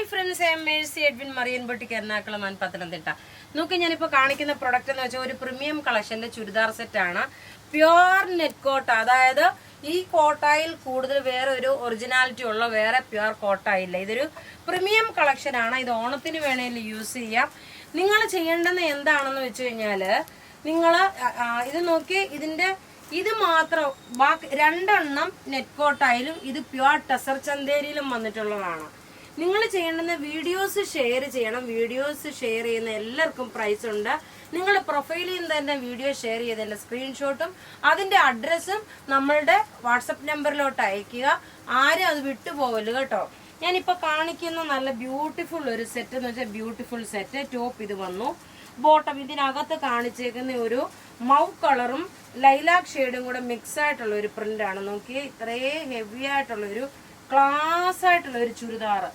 Hi friends, I am Mercy Edwin മറിയൻപൊട്ടിക്ക് Ernakulam and Pathanamthitta. നോക്കി ഞാനിപ്പോൾ കാണിക്കുന്ന പ്രൊഡക്റ്റ് എന്ന് വെച്ചാൽ ഒരു പ്രീമിയം കളക്ഷന്റെ ചുരിദാർ സെറ്റ് ആണ്. പ്യുവർ നെറ്റ് കോട്ട, അതായത് ഈ കോട്ടായിൽ കൂടുതൽ വേറെ ഒരു ഒറിജിനാലിറ്റി ഉള്ള വേറെ പ്യുവർ കോട്ടായില്ല. ഇതൊരു പ്രീമിയം കളക്ഷൻ ആണ്. ഇത് ഓണത്തിന് വേണേൽ യൂസ് ചെയ്യാം. നിങ്ങൾ ചെയ്യേണ്ടത് എന്താണെന്ന് വെച്ച് കഴിഞ്ഞാല്, നിങ്ങൾ ഇത് നോക്കി, ഇത് മാത്രം, ബാക്കി രണ്ടെണ്ണം നെറ്റ് കോട്ടായാലും ഇത് പ്യുവർ ടസർ ചന്തേരിയിലും വന്നിട്ടുള്ളതാണ്. നിങ്ങൾ ചെയ്യേണ്ടുന്ന വീഡിയോസ് ഷെയർ ചെയ്യണം. വീഡിയോസ് ഷെയർ ചെയ്യുന്ന എല്ലാവർക്കും പ്രൈസ് ഉണ്ട്. നിങ്ങൾ പ്രൊഫൈലിൽ നിന്ന് തന്നെ വീഡിയോ ഷെയർ ചെയ്തതിന്റെ സ്ക്രീൻഷോട്ടും അതിന്റെ അഡ്രസ്സും നമ്മളുടെ വാട്സപ്പ് നമ്പറിലോട്ട് അയക്കുക. ആരും അത് വിട്ടുപോകല് കേട്ടോ. ഞാനിപ്പോൾ കാണിക്കുന്ന നല്ല ബ്യൂട്ടിഫുൾ ഒരു സെറ്റ് എന്ന് വെച്ചാൽ ബ്യൂട്ടിഫുൾ സെറ്റ്. ടോപ്പ് ഇത് വന്നു, ബോട്ടം ഇതിനകത്ത് കാണിച്ചേക്കുന്ന ഒരു മൗ കളറും ലൈലാക് ഷെയ്ഡും കൂടെ മിക്സ് ആയിട്ടുള്ള ഒരു പ്രിന്റ് ആണ്. നോക്കിയേ, ഇത്രയും ഹെവി ആയിട്ടുള്ള ഒരു ക്ലാസ് ആയിട്ടുള്ള ഒരു ചുരിദാർ,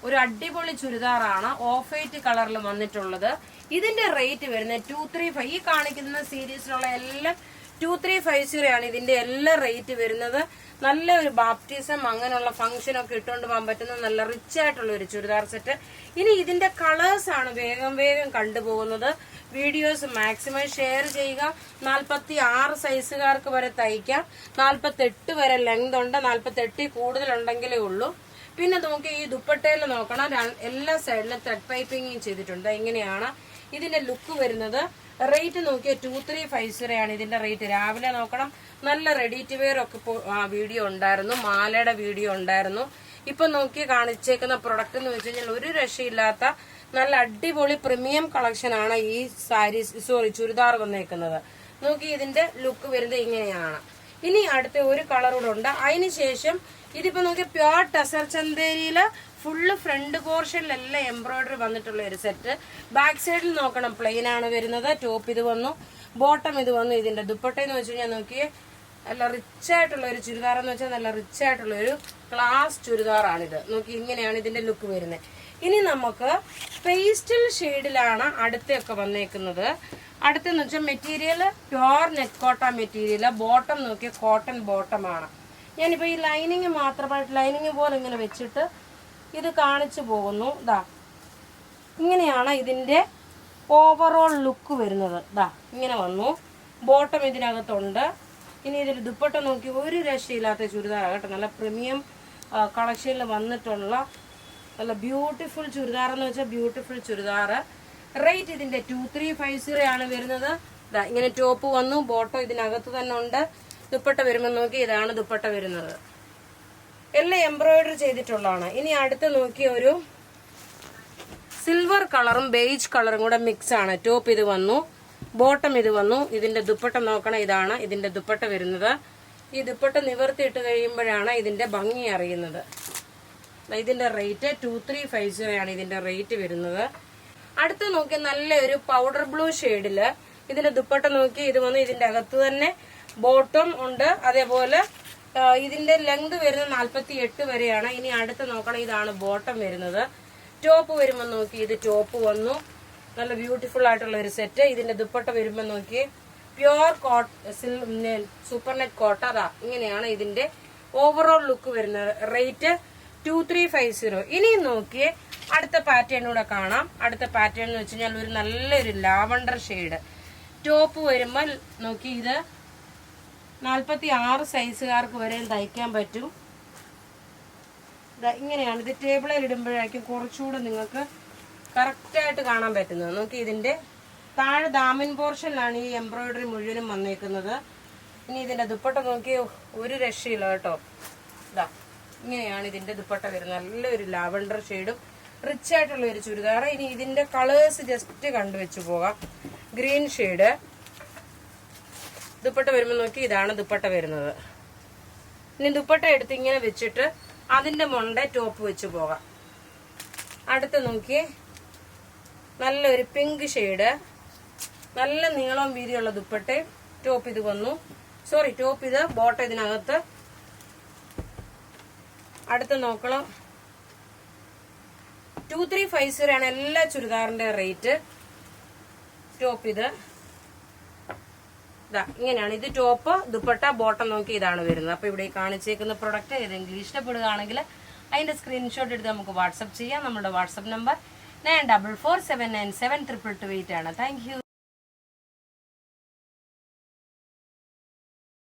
ഒരു അടിപൊളി ചുരിദാറാണ്. ഓഫ് വൈറ്റ് കളറിൽ വന്നിട്ടുള്ളത്. ഇതിന്റെ റേറ്റ് വരുന്നത് 235. ഈ കാണിക്കുന്ന സീരീസിലുള്ള എല്ലാം 2350 ആണ് ഇതിന്റെ എല്ലാ റേറ്റ് വരുന്നത്. നല്ല ഒരു ബാപ്റ്റിസം അങ്ങനെയുള്ള ഫംഗ്ഷൻ ഒക്കെ ഇട്ടുകൊണ്ട് പോകാൻ പറ്റുന്ന നല്ല റിച്ച് ആയിട്ടുള്ള ഒരു ചുരിദാർ സെറ്റ്. ഇനി ഇതിന്റെ കളേഴ്സ് ആണ് വേഗം കണ്ടുപോകുന്നത്. വീഡിയോസ് മാക്സിമം ഷെയർ ചെയ്യുക. 46 സൈസുകാർക്ക് വരെ തയ്ക്കാം. 48 വരെ ലെങ്ത് ഉണ്ട്. 48 കൂടുതലുണ്ടെങ്കിലേ ഉള്ളൂ. പിന്നെ നമുക്ക് ഈ ദുപ്പട്ടയിൽ നോക്കണം, എല്ലാ സൈഡിലും ത്രെഡ് പൈപ്പിംഗ് ചെയ്തിട്ടുണ്ട്. ഇങ്ങനെയാണ് ഇതിന്റെ ലുക്ക് വരുന്നത്. റേറ്റ് നോക്കിയാൽ 2350 ആണ് ഇതിന്റെ റേറ്റ്. രാവിലെ നോക്കണം, നല്ല റെഡി ടു വെയർ ഒക്കെ വീഡിയോ ഉണ്ടായിരുന്നു, മാലയുടെ വീഡിയോ ഉണ്ടായിരുന്നു. ഇപ്പൊ നോക്കി കാണിച്ചേക്കുന്ന പ്രൊഡക്റ്റ് എന്ന് വെച്ച് കഴിഞ്ഞാൽ ഒരു രക്ഷയില്ലാത്ത നല്ല അടിപൊളി പ്രീമിയം കളക്ഷൻ ആണ് ഈ ചുരിദാർ വന്നേക്കുന്നത്. നോക്കി ഇതിന്റെ ലുക്ക് വരുന്നത് ഇങ്ങനെയാണ്. ഇനി അടുത്ത ഒരു കളർ കൂടെ ഉണ്ട്. അതിനുശേഷം ഇതിപ്പോ നോക്കി പ്യുവർ ടസർ ചന്തേരിയില് ഫുള്ള് ഫ്രണ്ട് പോർഷനിലെല്ലാം എംബ്രോയിഡറി വന്നിട്ടുള്ള ഒരു സെറ്റ്. ബാക്ക് സൈഡിൽ നോക്കണം, പ്ലെയിൻ ആണ് വരുന്നത്. ടോപ്പ് ഇത് വന്നു, ബോട്ടം ഇത് വന്നു. ഇതിന്റെ ദുപ്പട്ട എന്ന് വെച്ച് കഴിഞ്ഞാൽ നോക്കിയേ, നല്ല റിച്ച് ആയിട്ടുള്ള ഒരു ചുരിദാർ എന്ന് വെച്ചാൽ നല്ല റിച്ച് ആയിട്ടുള്ള ഒരു ക്ലാസ് ചുരിദാറാണിത്. നോക്കി, ഇങ്ങനെയാണ് ഇതിന്റെ ലുക്ക് വരുന്നത്. ഇനി നമുക്ക് പേസ്റ്റൽ ഷെയ്ഡിലാണ് അടുത്തൊക്കെ വന്നേക്കുന്നത്. അടുത്തെന്ന് വെച്ചാൽ മെറ്റീരിയൽ പ്യുവർ നെറ്റ് കോട്ട മെറ്റീരിയൽ. ബോട്ടം നോക്കിയ കോട്ടൺ ബോട്ടം ആണ്. ഞാനിപ്പോൾ ഈ ലൈനിങ് മാത്രമായിട്ട് ലൈനിങ് പോലെ ഇങ്ങനെ വെച്ചിട്ട് ഇത് കാണിച്ചു പോകുന്നു. ഇതാ ഇങ്ങനെയാണ് ഇതിന്റെ ഓവറോൾ ലുക്ക് വരുന്നത്. ഇതാ ഇങ്ങനെ വന്നു. ബോട്ടം ഇതിനകത്തുണ്ട്. ഇനി ഇതിൽ ദുപ്പട്ട നോക്കി, ഒരു രക്ഷയില്ലാത്ത ചുരിദാറാകട്ടെ. നല്ല പ്രീമിയം കളക്ഷനിൽ വന്നിട്ടുള്ള നല്ല ബ്യൂട്ടിഫുൾ ചുരിദാർ എന്ന് വെച്ചാൽ ബ്യൂട്ടിഫുൾ ചുരിദാർ. റേറ്റ് ഇതിന്റെ 2350 ആണ് വരുന്നത്. ഇതാ ഇങ്ങനെ ടോപ്പ് വന്നു, ബോട്ടം ഇതിനകത്ത് തന്നെ ഉണ്ട്. ദുപ്പട്ട വരുമ്പോൾ നോക്കി, ഇതാണ് ദുപ്പട്ട വരുന്നത്. എല്ലാം എംബ്രോയിഡറി ചെയ്തിട്ടുള്ളതാണ്. ഇനി അടുത്ത് നോക്കിയ ഒരു സിൽവർ കളറും ബേജ് കളറും കൂടെ മിക്സ് ആണ്. ടോപ്പ് ഇത് വന്നു, ബോട്ടം ഇത് വന്നു. ഇതിന്റെ ദുപ്പട്ട നോക്കണം, ഇതാണ് ഇതിന്റെ ദുപ്പട്ട വരുന്നത്. ഈ ദുപ്പട്ട നിവർത്തിയിട്ട് കഴിയുമ്പോഴാണ് ഇതിന്റെ ഭംഗി അറിയുന്നത്. ഇതിന്റെ റേറ്റ് 2350 ആണ് ഇതിന്റെ റേറ്റ് വരുന്നത്. അടുത്ത് നോക്കി നല്ലൊരു പൗഡർ ബ്ലൂ ഷെയ്ഡില് ഇതിന്റെ ദുപ്പട്ട നോക്കി, ഇത് വന്നു. ഇതിന്റെ അകത്ത് തന്നെ ബോട്ടം ഉണ്ട്. അതേപോലെ ഇതിന്റെ ലെങ്ത് വരുന്നത് 48 വരെയാണ്. ഇനി അടുത്ത് നോക്കണം, ഇതാണ് ബോട്ടം വരുന്നത്. ടോപ്പ് വരുമ്പോൾ നോക്കി, ഇത് ടോപ്പ് വന്നു. നല്ല ബ്യൂട്ടിഫുൾ ആയിട്ടുള്ള ഒരു സെറ്റ്. ഇതിന്റെ ദുപ്പട്ട വരുമ്പോൾ നോക്കി, പ്യുവർ സൂപ്പർ നെറ്റ് കോട്ട. അതാ ഇങ്ങനെയാണ് ഇതിന്റെ ഓവറോൾ ലുക്ക് വരുന്നത്. റേറ്റ് 2350. ഇനി നോക്കിയേ, അടുത്ത പാറ്റേൺ കൂടെ കാണാം. അടുത്ത പാറ്റേൺ എന്ന് വെച്ച് കഴിഞ്ഞാൽ ഒരു നല്ലൊരു ലാവണ്ടർ ഷെയ്ഡ്. ടോപ്പ് വരുമ്പോൾ നോക്കി, ഇത് 46 സൈസുകാർക്ക് വരെയും തയ്ക്കാൻ പറ്റും. ഇങ്ങനെയാണ് ഇത്. ടേബിളിൽ ഇടുമ്പോഴേക്കും കുറച്ചുകൂടെ നിങ്ങൾക്ക് കറക്റ്റായിട്ട് കാണാൻ പറ്റുന്നത്. നോക്കി, ഇതിന്റെ താഴെ ദാമിൻ പോർഷനിലാണ് ഈ എംബ്രോയിഡറി മുഴുവനും വന്നേക്കുന്നത്. ഇനി ഇതിന്റെ ദുപ്പട്ട നോക്കി, ഒരു രക്ഷയില്ല കേട്ടോ. ഇതാ ഇങ്ങനെയാണ് ഇതിന്റെ ദുപ്പട്ട വരുന്നത്. നല്ലൊരു ലാവണ്ടർ ഷെയ്ഡും റിച്ച് ആയിട്ടുള്ള ഒരു ചുരിദാർ. ഇനി ഇതിന്റെ കളേഴ്സ് ജസ്റ്റ് കണ്ടുവെച്ചു പോകാം. Green shade. ദുപ്പട്ട വരുമ്പോൾ നോക്കി, ഇതാണ് ദുപ്പട്ട വരുന്നത്. ഇനി ദുപ്പട്ട എടുത്ത് ഇങ്ങനെ വെച്ചിട്ട് അതിന്റെ മൊണ്ട ടോപ്പ് വെച്ച് പോകാം. അടുത്ത് നോക്കി, നല്ലൊരു പിങ്ക് ഷെയ്ഡ്, നല്ല നീളവും വീതിയുള്ള ദുപ്പട്ട. ടോപ്പ് ഇത് വന്നു, ടോപ്പ് ഇത്, ബോട്ടം ഇതിനകത്ത്. അടുത്ത് നോക്കണം, 2350 ആണ് എല്ലാ ചുരിദാറിന്റെ റേറ്റ്. ടോപ്പ് ഇത്, ഇങ്ങനെയാണ്. ഇത് ടോപ്പ്, ദുപ്പട്ട, ബോട്ടം നോക്കി ഇതാണ് വരുന്നത്. അപ്പൊ ഇവിടെ കാണിച്ചേക്കുന്ന പ്രൊഡക്റ്റ് ഏതെങ്കിലും ഇഷ്ടപ്പെടുകയാണെങ്കിൽ അതിൻ്റെ സ്ക്രീൻഷോട്ട് എടുത്ത് നമുക്ക് വാട്സപ്പ് ചെയ്യാം. നമ്മുടെ വാട്സപ്പ് നമ്പർ 9447972228 ആണ്. Thank you.